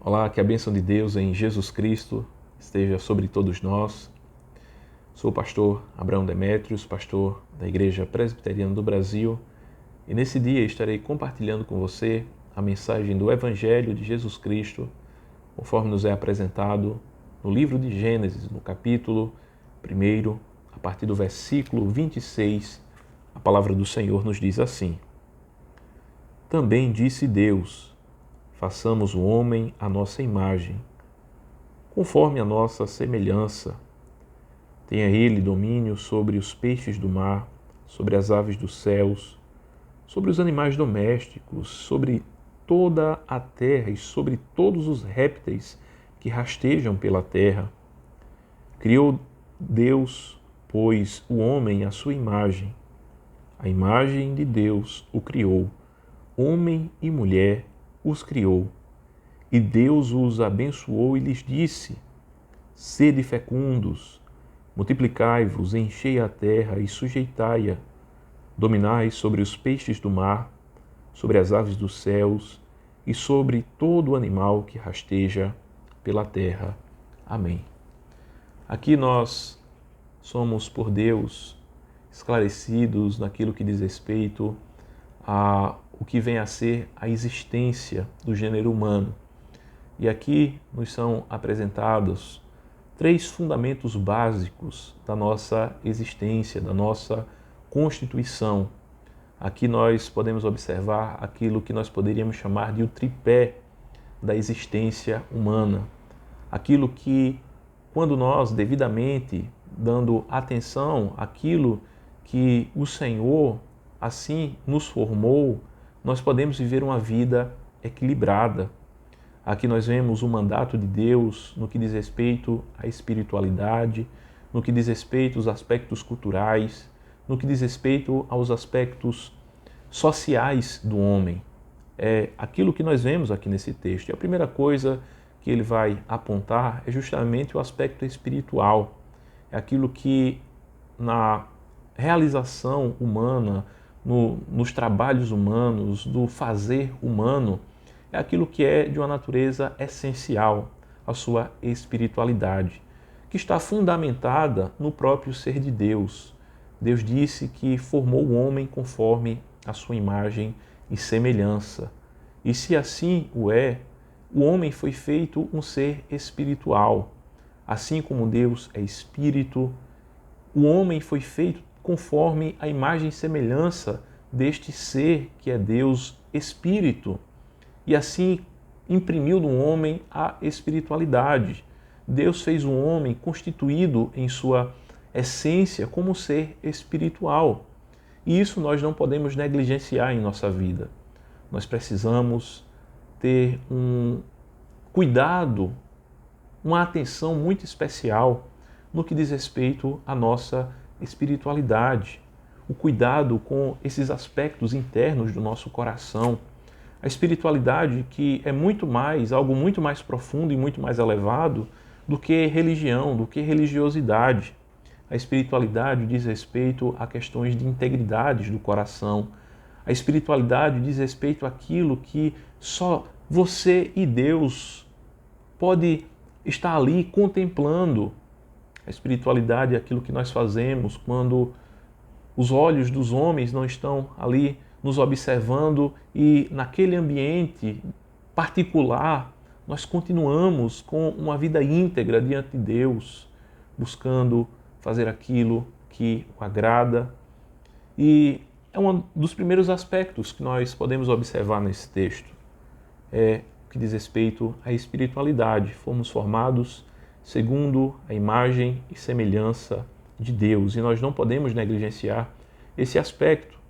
Olá, que a bênção de Deus em Jesus Cristo esteja sobre todos nós. Sou o pastor Abraão Demétrios, pastor da Igreja Presbiteriana do Brasil, e nesse dia estarei compartilhando com você a mensagem do Evangelho de Jesus Cristo, conforme nos é apresentado no livro de Gênesis, no capítulo 1, a partir do versículo 26, a palavra do Senhor nos diz assim: Também disse Deus: façamos o homem à nossa imagem, conforme a nossa semelhança. Tenha ele domínio sobre os peixes do mar, sobre as aves dos céus, sobre os animais domésticos, sobre toda a terra e sobre todos os répteis que rastejam pela terra. Criou Deus, pois, o homem à sua imagem. A imagem de Deus o criou, homem e mulher os criou. E Deus os abençoou e lhes disse: Sede fecundos, multiplicai-vos, enchei a terra e sujeitai-a, dominai sobre os peixes do mar, sobre as aves dos céus e sobre todo o animal que rasteja pela terra. Amém. Aqui nós somos por Deus esclarecidos naquilo que diz respeito a o que vem a ser a existência do gênero humano. E aqui nos são apresentados 3 fundamentos básicos da nossa existência, da nossa constituição. Aqui nós podemos observar aquilo que nós poderíamos chamar de o tripé da existência humana. Aquilo que, quando nós devidamente dando atenção àquilo que o Senhor assim nos formou, nós podemos viver uma vida equilibrada. Aqui nós vemos o mandato de Deus no que diz respeito à espiritualidade, no que diz respeito aos aspectos culturais, no que diz respeito aos aspectos sociais do homem. É aquilo que nós vemos aqui nesse texto. E a primeira coisa que ele vai apontar é justamente o aspecto espiritual. É aquilo que na realização humana, nos trabalhos humanos, do fazer humano, é aquilo que é de uma natureza essencial, a sua espiritualidade, que está fundamentada no próprio ser de Deus. Deus disse que formou o homem conforme a sua imagem e semelhança. E se assim o homem foi feito um ser espiritual. Assim como Deus é espírito, o homem foi feito conforme a imagem e semelhança deste ser que é Deus Espírito. E assim imprimiu no homem a espiritualidade. Deus fez um homem constituído em sua essência como um ser espiritual. E isso nós não podemos negligenciar em nossa vida. Nós precisamos ter um cuidado, uma atenção muito especial no que diz respeito à nossa espiritualidade, o cuidado com esses aspectos internos do nosso coração. A espiritualidade que é algo muito mais profundo e muito mais elevado do que religião, do que religiosidade. A espiritualidade diz respeito a questões de integridade do coração. A espiritualidade diz respeito àquilo que só você e Deus pode estar ali contemplando. A espiritualidade é aquilo que nós fazemos quando os olhos dos homens não estão ali nos observando e naquele ambiente particular nós continuamos com uma vida íntegra diante de Deus, buscando fazer aquilo que o agrada. E é um dos primeiros aspectos que nós podemos observar nesse texto. É o que diz respeito à espiritualidade. Fomos formados segundo a imagem e semelhança de Deus, e nós não podemos negligenciar esse aspecto.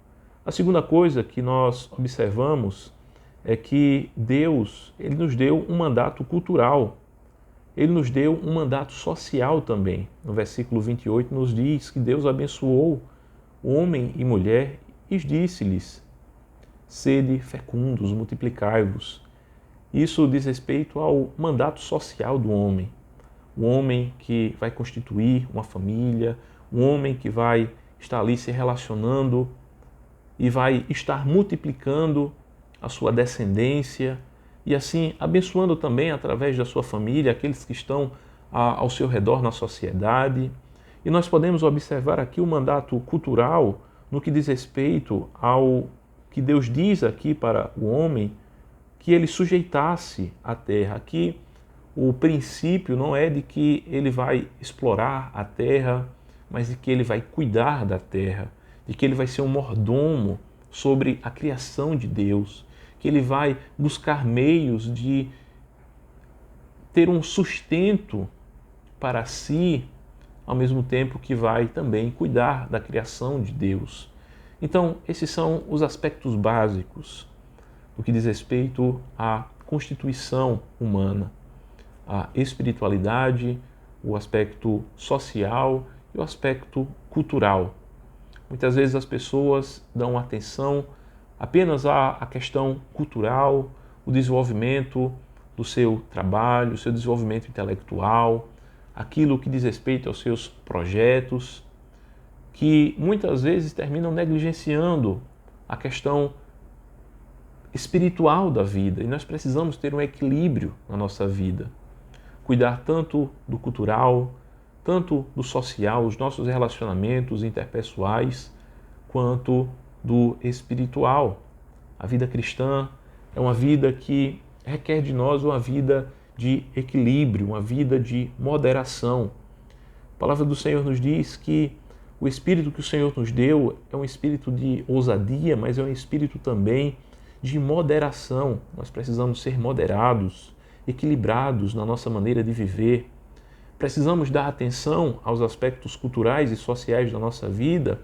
A segunda coisa que nós observamos é que Deus, ele nos deu um mandato cultural, ele nos deu um mandato social também. No versículo 28 nos diz que Deus abençoou homem e mulher e disse-lhes: sede fecundos, multiplicai-vos. Isso diz respeito ao mandato social do homem. O homem que vai constituir uma família, um homem que vai estar ali se relacionando e vai estar multiplicando a sua descendência, e assim abençoando também através da sua família aqueles que estão ao seu redor na sociedade. E nós podemos observar aqui o mandato cultural no que diz respeito ao que Deus diz aqui para o homem, que ele sujeitasse a terra. Aqui o princípio não é de que ele vai explorar a terra, mas de que ele vai cuidar da terra, de que ele vai ser um mordomo sobre a criação de Deus, que ele vai buscar meios de ter um sustento para si, ao mesmo tempo que vai também cuidar da criação de Deus. Então, esses são os aspectos básicos do que diz respeito à constituição humana, a espiritualidade, o aspecto social e o aspecto cultural. Muitas vezes as pessoas dão atenção apenas à questão cultural, o desenvolvimento do seu trabalho, o seu desenvolvimento intelectual, aquilo que diz respeito aos seus projetos, que muitas vezes terminam negligenciando a questão espiritual da vida. E nós precisamos ter um equilíbrio na nossa vida. Cuidar tanto do cultural, tanto do social, os nossos relacionamentos interpessoais, quanto do espiritual. A vida cristã é uma vida que requer de nós uma vida de equilíbrio, uma vida de moderação. A palavra do Senhor nos diz que o espírito que o Senhor nos deu é um espírito de ousadia, mas é um espírito também de moderação. Nós precisamos ser moderados, equilibrados na nossa maneira de viver. Precisamos dar atenção aos aspectos culturais e sociais da nossa vida,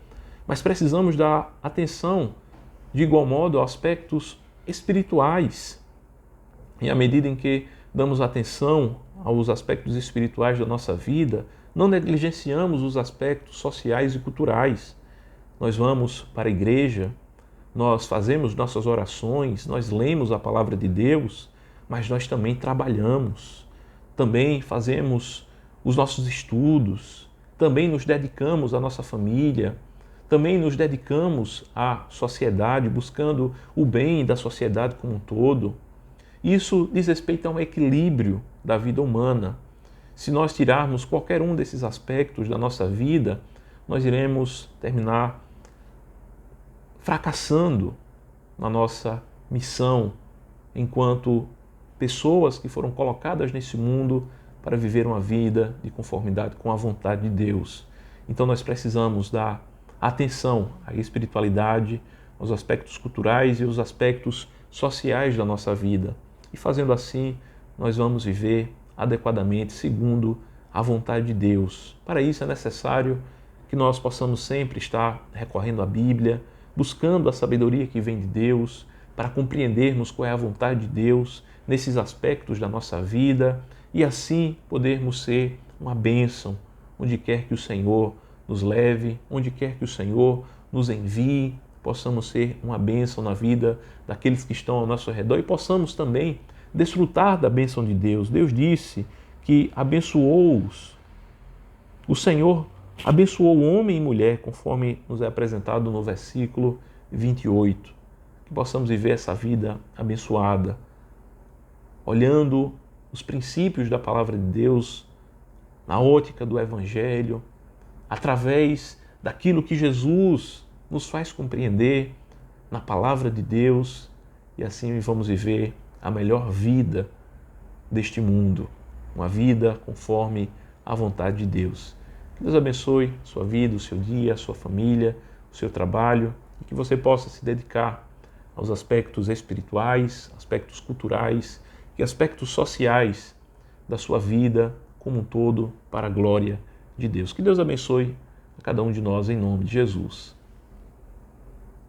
mas precisamos dar atenção, de igual modo, aos aspectos espirituais. E à medida em que damos atenção aos aspectos espirituais da nossa vida, não negligenciamos os aspectos sociais e culturais. Nós vamos para a igreja, nós fazemos nossas orações, nós lemos a palavra de Deus, mas nós também trabalhamos, também fazemos os nossos estudos, também nos dedicamos à nossa família, também nos dedicamos à sociedade, buscando o bem da sociedade como um todo. Isso diz respeito a um equilíbrio da vida humana. Se nós tirarmos qualquer um desses aspectos da nossa vida, nós iremos terminar fracassando na nossa missão enquanto pessoas que foram colocadas nesse mundo para viver uma vida de conformidade com a vontade de Deus. Então nós precisamos dar atenção à espiritualidade, aos aspectos culturais e aos aspectos sociais da nossa vida. E fazendo assim, nós vamos viver adequadamente segundo a vontade de Deus. Para isso é necessário que nós possamos sempre estar recorrendo à Bíblia, buscando a sabedoria que vem de Deus, para compreendermos qual é a vontade de Deus nesses aspectos da nossa vida e assim podermos ser uma bênção onde quer que o Senhor nos leve, onde quer que o Senhor nos envie, possamos ser uma bênção na vida daqueles que estão ao nosso redor e possamos também desfrutar da bênção de Deus. Deus disse que abençoou-os. O Senhor abençoou homem e mulher, conforme nos é apresentado no versículo 28. Que possamos viver essa vida abençoada, olhando os princípios da palavra de Deus na ótica do Evangelho, através daquilo que Jesus nos faz compreender na palavra de Deus, e assim vamos viver a melhor vida deste mundo, uma vida conforme a vontade de Deus. Que Deus abençoe a sua vida, o seu dia, a sua família, o seu trabalho, e que você possa se dedicar aos aspectos espirituais, aspectos culturais e aspectos sociais da sua vida como um todo para a glória de Deus. Que Deus abençoe a cada um de nós em nome de Jesus.